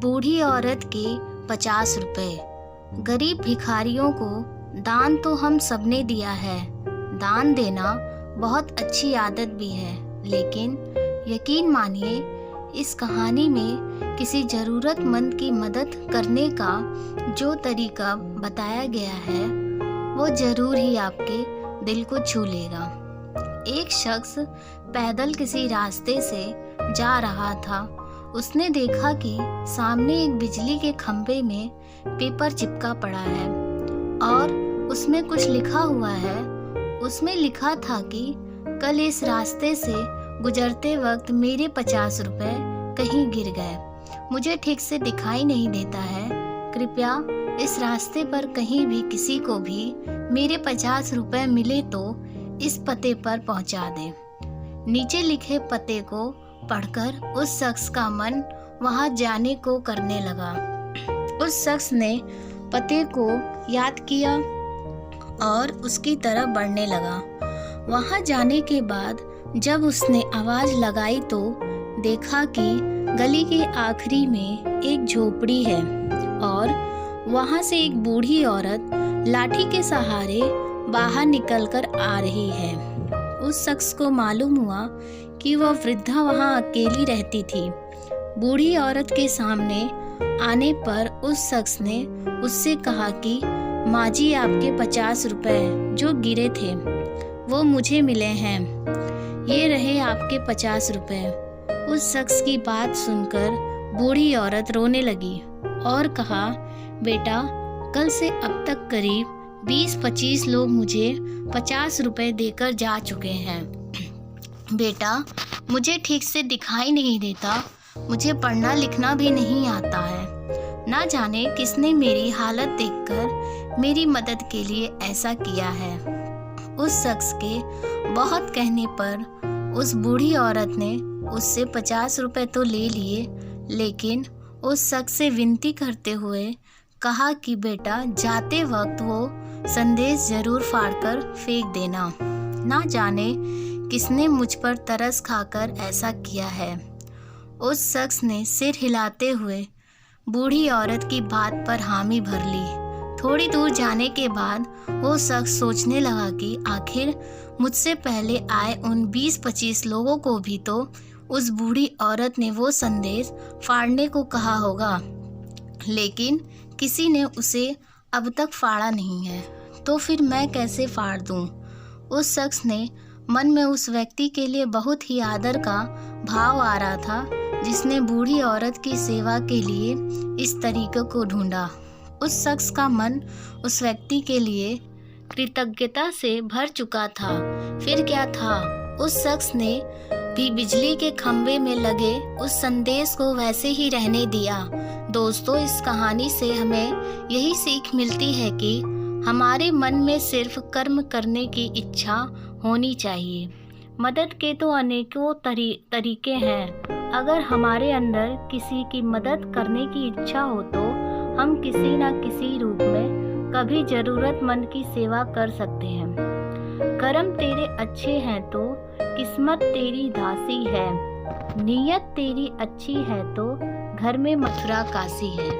बूढ़ी औरत के 50 रुपए। गरीब भिखारियों को दान तो हम सबने दिया है। दान देना बहुत अच्छी आदत भी है, लेकिन यकीन मानिए इस कहानी में किसी ज़रूरतमंद की मदद करने का जो तरीका बताया गया है वो ज़रूर ही आपके दिल को छू लेगा। एक शख्स पैदल किसी रास्ते से जा रहा था। उसने देखा कि सामने एक बिजली के खंभे में पेपर चिपका पड़ा है और उसमें कुछ लिखा हुआ है। उसमें लिखा था कि कल इस रास्ते से गुजरते वक्त मेरे 50 रुपए कहीं गिर गए। मुझे ठीक से दिखाई नहीं देता है। कृपया इस रास्ते पर कहीं भी किसी को भी मेरे 50 रुपए मिले तो इस पते पर पहुंचा दें। नीचे लिखे पते को पढ़कर उस शख्स का मन वहां जाने को करने लगा। उस शख्स ने पते को याद किया और उसकी तरफ बढ़ने लगा। वहां जाने के बाद जब उसने आवाज लगाई तो देखा कि गली के आखिरी में एक झोपड़ी है और वहां से एक बूढ़ी औरत लाठी के सहारे बाहर निकलकर आ रही है। उस शख्स को मालूम हुआ कि वह वृद्धा वहां अकेली रहती थी। बूढ़ी औरत के सामने आने पर उस शख्स ने उससे कहा कि माँ जी, आपके 50 रुपए जो गिरे थे वो मुझे मिले हैं। ये रहे आपके 50 रुपए। उस शख्स की बात सुनकर बूढ़ी औरत रोने लगी और कहा, बेटा, कल से अब तक करीब 20-25 लोग मुझे 50 रुपए देकर जा चुके हैं। बेटा, मुझे ठीक से दिखाई नहीं देता। मुझे पढ़ना लिखना भी नहीं आता है। ना जाने किसने मेरी हालत देखकर मेरी मदद के लिए ऐसा किया है। उस शख्स के बहुत कहने पर उस बूढ़ी औरत ने उससे 50 रुपए तो ले लिए, लेकिन उस शख्स से विनती करते हुए कहा कि बेटा, जाते वक्त वो संदेश जरूर फाड़कर फेंक देना। ना जाने किसने मुझ पर तरस खाकर ऐसा किया है। उस शख्स ने सिर हिलाते हुए बूढ़ी औरत की बात पर हामी भर ली। थोड़ी दूर जाने के बाद वो शख्स सोचने लगा कि आखिर मुझसे पहले आए उन 20-25 लोगों को भी तो उस बूढ़ी औरत ने वो संदेश फाड़ने को कहा होगा, लेकिन किसी ने उसे अब तक फाड़ा नहीं है, तो फिर मैं कैसे फाड़ दूं? उस शख्स ने मन में उस व्यक्ति के लिए बहुत ही आदर का भाव आ रहा था जिसने बूढ़ी औरत की सेवा के लिए इस तरीके को ढूंढा। उस शख्स का मन उस व्यक्ति के लिए कृतज्ञता से भर चुका था। फिर क्या था, उस शख्स ने भी बिजली के खंभे में लगे उस संदेश को वैसे ही रहने दिया। दोस्तों, इस कहानी से हमें यही सीख मिलती है कि हमारे मन में सिर्फ कर्म करने की इच्छा होनी चाहिए। मदद के तो अनेकों तरीके हैं। अगर हमारे अंदर किसी की मदद करने की इच्छा हो तो हम किसी न किसी रूप में कभी ज़रूरतमंद की सेवा कर सकते हैं। कर्म तेरे अच्छे हैं तो किस्मत तेरी दासी है। नीयत तेरी अच्छी है तो घर में मथुरा काशी है।